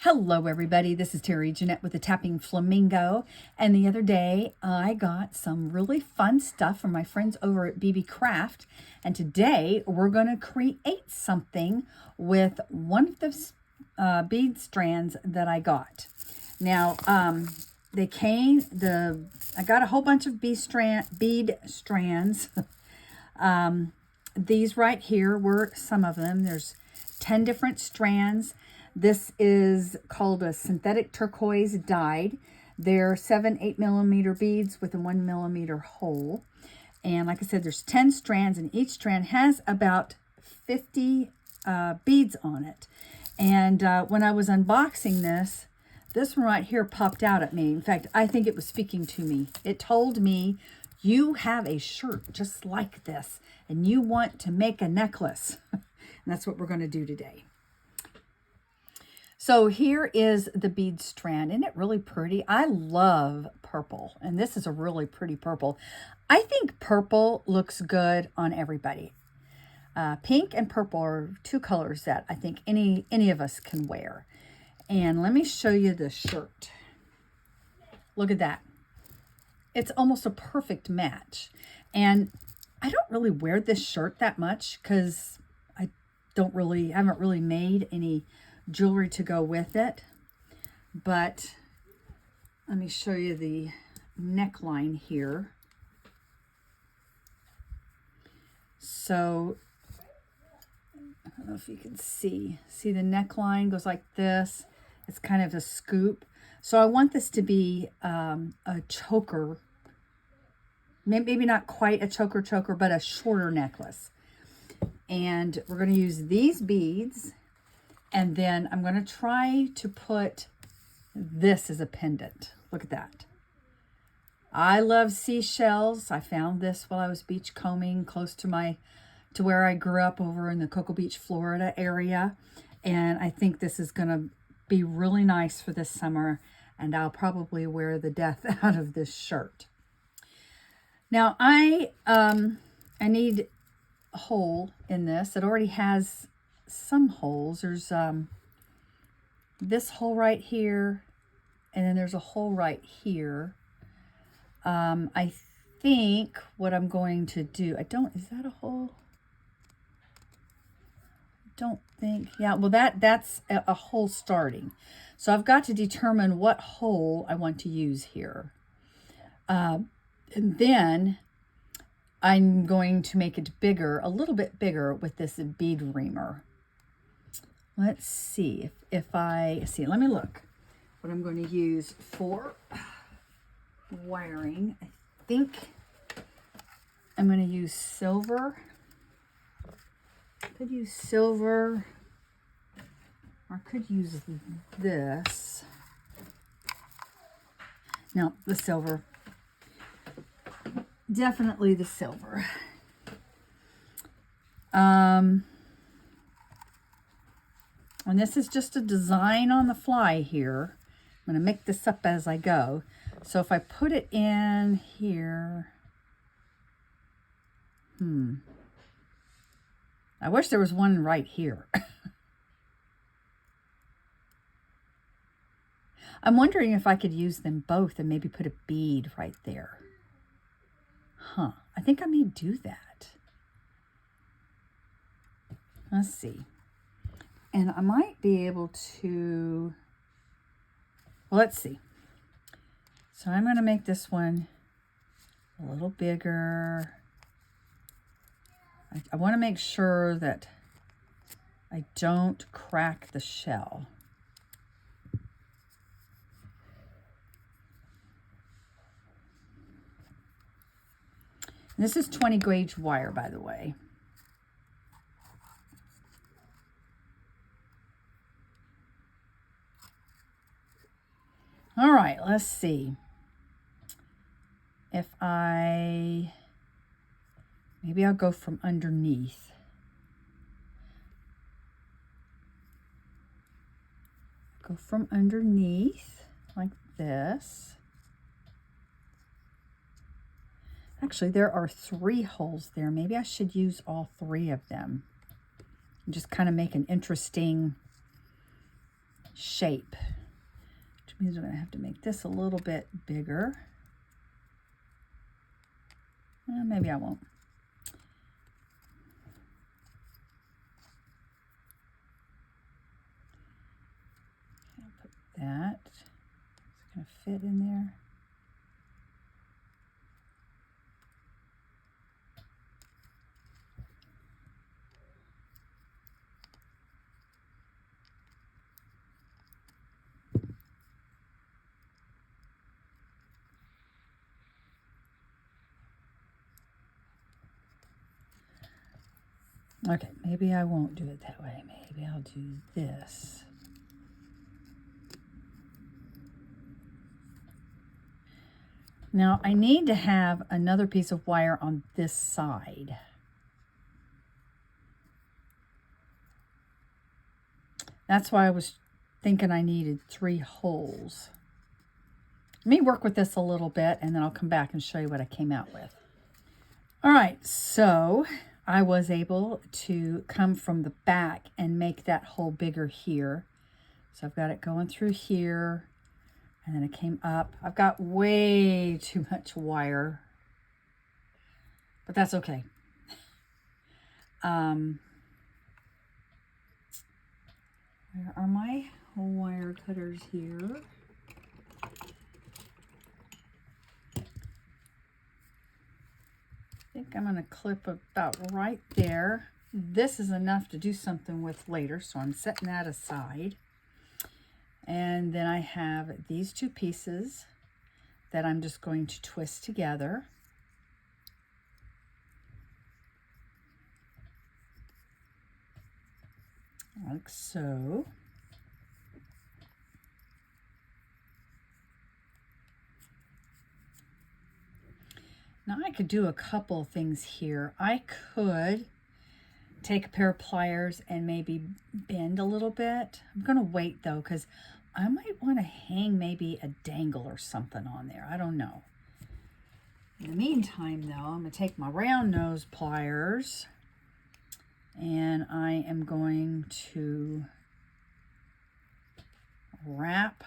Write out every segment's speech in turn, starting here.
Hello everybody, this is Terry Jeanette with the Tapping Flamingo, and the other day I got some really fun stuff from my friends over at BB Craft, and today we're going to create something with one of the bead strands that I got. Now I got a whole bunch of bead strands. These right here were some of them. There's 10 different strands. This is called a synthetic turquoise dyed. They're 7-8 millimeter beads with a 1 millimeter hole. And like I said, there's 10 strands, and each strand has about 50 beads on it. And when I was unboxing this one right here popped out at me. In fact, I think it was speaking to me. It told me, you have a shirt just like this, and you want to make a necklace. And that's what we're going to do today. So here is the bead strand. Isn't it really pretty? I love purple, and this is a really pretty purple. I think purple looks good on everybody. Pink and purple are two colors that I think any of us can wear. And let me show you the shirt. Look at that. It's almost a perfect match. And I don't really wear this shirt that much because I haven't really made any jewelry to go with it. But let me show you the neckline here. So I don't know if you can see the neckline goes like this. It's kind of a scoop. So I want this to be a choker, maybe not quite a choker, but a shorter necklace. And we're going to use these beads. And then I'm going to try to put this as a pendant. Look at that. I love seashells. I found this while I was beach combing close to where I grew up over in the Cocoa Beach, Florida area. And I think this is going to be really nice for this summer. And I'll probably wear the death out of this shirt. Now I need a hole in this. It already has some holes. There's this hole right here, and then there's a hole right here. I think what I'm going to do, is that a hole? Don't think, yeah, well that's a hole starting. So I've got to determine what hole I want to use here. And then I'm going to make it bigger, a little bit bigger with this bead reamer. Let's see let me look what I'm going to use for wiring. I think I'm going to use silver. I could use silver, or I could use this. No, the silver. Definitely the silver. And this is just a design on the fly here. I'm going to make this up as I go. So if I put it in here, I wish there was one right here. I'm wondering if I could use them both and maybe put a bead right there. I think I may do that. Let's see. And I might be able to, well, let's see. So I'm going to make this one a little bigger. I want to make sure that I don't crack the shell. And this is 20 gauge wire, by the way. All right, let's see. Maybe I'll go from underneath. Go from underneath like this. Actually, there are 3 holes there. Maybe I should use all 3 of them. And just kind of make an interesting shape, which means we're going to have to make this a little bit bigger. Maybe I won't. Okay, I'll put that. It's going to fit in there. Okay, maybe I won't do it that way. Maybe I'll do this. Now I need to have another piece of wire on this side. That's why I was thinking I needed 3 holes. Let me work with this a little bit and then I'll come back and show you what I came out with. All right, so I was able to come from the back and make that hole bigger here. So I've got it going through here, and then it came up. I've got way too much wire, but that's okay. Where are my wire cutters here? I think I'm going to clip about right there. This is enough to do something with later, so I'm setting that aside. And then I have these 2 pieces that I'm just going to twist together. Like so. Now I could do a couple of things here. I could take a pair of pliers and maybe bend a little bit. I'm going to wait though, because I might want to hang maybe a dangle or something on there. I don't know. In the meantime though, I'm going to take my round nose pliers and I am going to wrap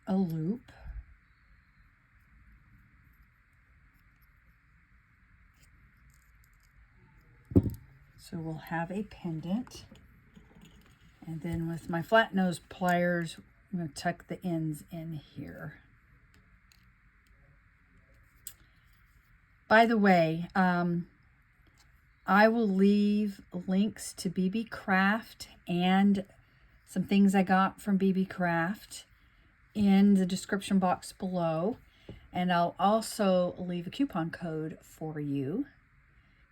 a loop. So we'll have a pendant. And then with my flat nose pliers, I'm going to tuck the ends in here. By the way, I will leave links to BB Craft and some things I got from BB Craft in the description box below. And I'll also leave a coupon code for you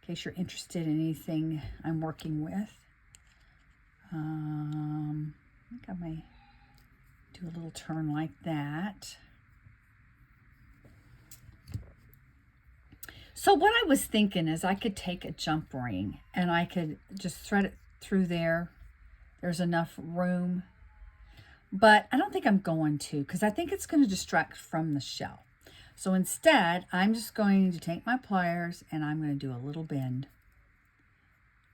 in case you're interested in anything I'm working with. I think I may do a little turn like that. So what I was thinking is I could take a jump ring and I could just thread it through there. There's enough room. But I don't think I'm going to, because I think it's going to distract from the shell. So instead, I'm just going to take my pliers and I'm going to do a little bend.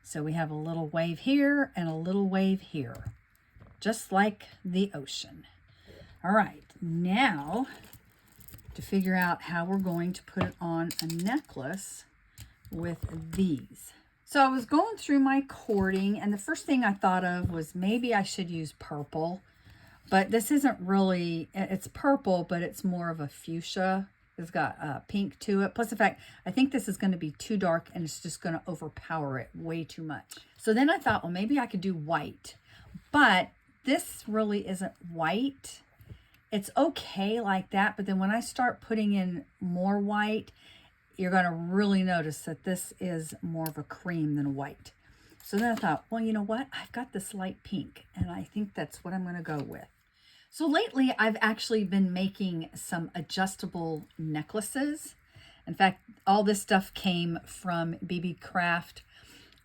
So we have a little wave here and a little wave here, just like the ocean. All right, now to figure out how we're going to put it on a necklace with these. So I was going through my cording and the first thing I thought of was maybe I should use purple. But this isn't really, it's purple, but it's more of a fuchsia. It's got pink to it. Plus the fact, I think this is going to be too dark and it's just going to overpower it way too much. So then I thought, well, maybe I could do white. But this really isn't white. It's okay like that. But then when I start putting in more white, you're going to really notice that this is more of a cream than a white. So then I thought, well, you know what? I've got this light pink and I think that's what I'm going to go with. So lately, I've actually been making some adjustable necklaces. In fact, all this stuff came from BB Craft,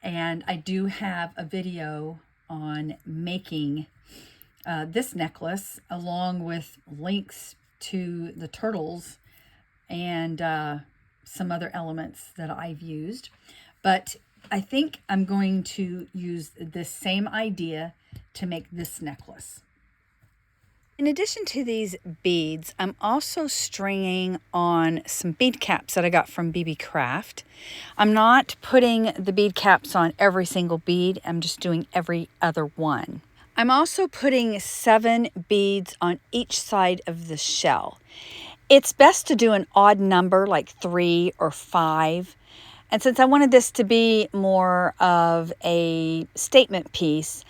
and I do have a video on making this necklace, along with links to the turtles and some other elements that I've used. But I think I'm going to use this same idea to make this necklace. In addition to these beads, I'm also stringing on some bead caps that I got from BB Craft. I'm not putting the bead caps on every single bead. I'm just doing every other one. I'm also putting 7 beads on each side of the shell. It's best to do an odd number like 3 or 5. And since I wanted this to be more of a statement piece,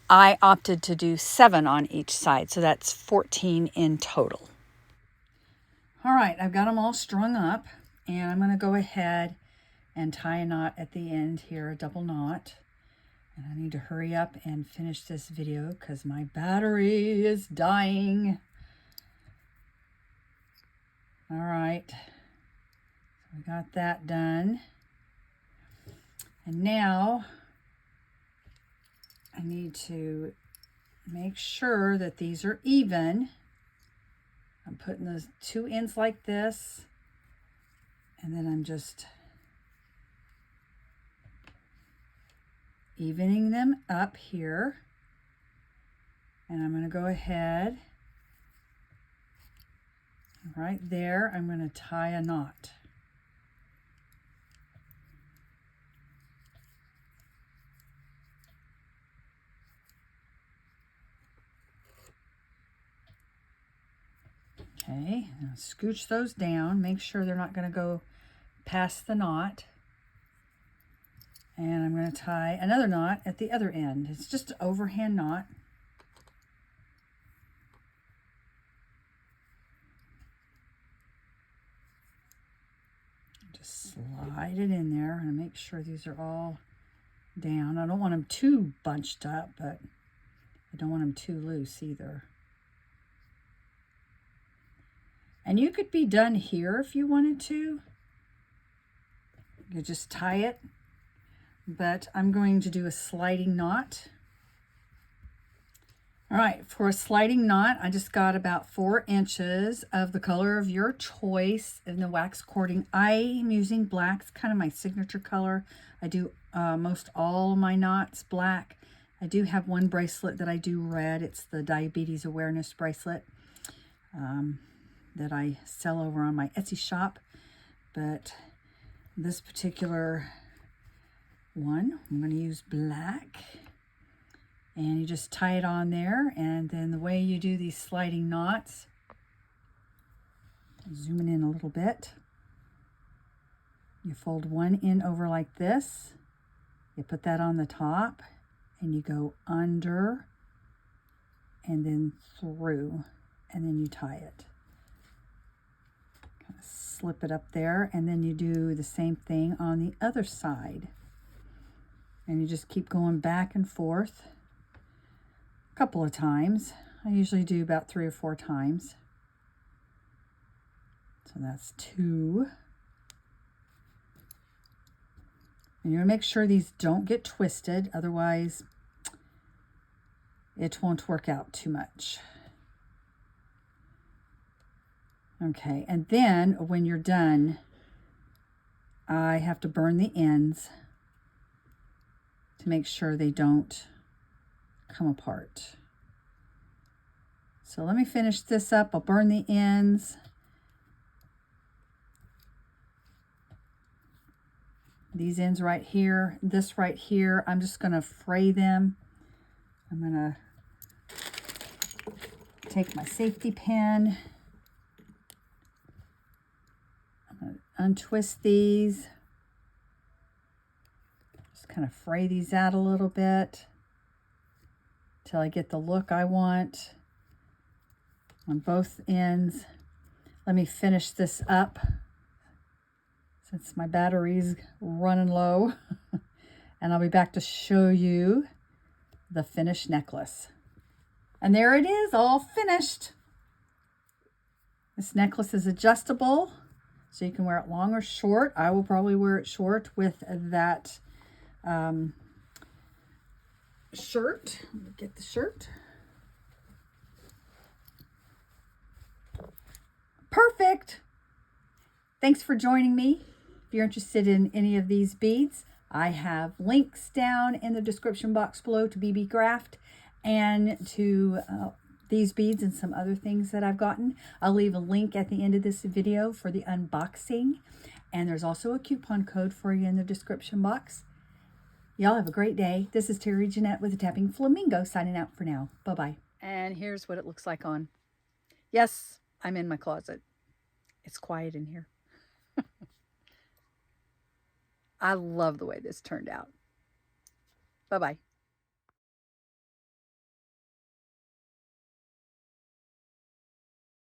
I opted to do 7 on each side, so that's 14 in total. All right, I've got them all strung up, and I'm going to go ahead and tie a knot at the end here, a double knot. And I need to hurry up and finish this video because my battery is dying. All right, so we got that done. And now I need to make sure that these are even. I'm putting those 2 ends like this, and then I'm just evening them up here. And I'm going to go ahead, right there, I'm going to tie a knot. Okay, now scooch those down, make sure they're not going to go past the knot. And I'm going to tie another knot at the other end. It's just an overhand knot. Just slide it in there and make sure these are all down. I don't want them too bunched up, but I don't want them too loose either. And you could be done here if you wanted to. You just tie it. But I'm going to do a sliding knot. All right, for a sliding knot, I just got about 4 inches of the color of your choice in the wax cording. I am using black. It's kind of my signature color. I do most all of my knots black. I do have one bracelet that I do red. It's the diabetes awareness bracelet that I sell over on my Etsy shop. But this particular one, I'm going to use black, and you just tie it on there. And then the way you do these sliding knots, zooming in a little bit, you fold one end over like this, you put that on the top, and you go under and then through, and then you tie it. Kind of slip it up there, and then you do the same thing on the other side. And you just keep going back and forth a couple of times. I usually do about 3 or 4 times. So that's 2. And you want to make sure these don't get twisted, otherwise it won't work out too much. Okay, and then when you're done, I have to burn the ends to make sure they don't come apart. So let me finish this up. I'll burn the ends. These ends right here, this right here, I'm just going to fray them. I'm going to take my safety pin. I'm going to untwist these. Just kind of fray these out a little bit until I get the look I want on both ends. Let me finish this up since my battery's running low. And I'll be back to show you the finished necklace. And there it is, all finished. This necklace is adjustable, so you can wear it long or short. I will probably wear it short with that shirt. Let me get the shirt. Perfect. Thanks for joining me. If you're interested in any of these beads, I have links down in the description box below to BB Craft and to these beads and some other things that I've gotten. I'll leave a link at the end of this video for the unboxing. And there's also a coupon code for you in the description box. Y'all have a great day. This is Terry Jeanette with the Tapping Flamingo signing out for now. Bye-bye. And here's what it looks like on. Yes, I'm in my closet. It's quiet in here. I love the way this turned out. Bye-bye.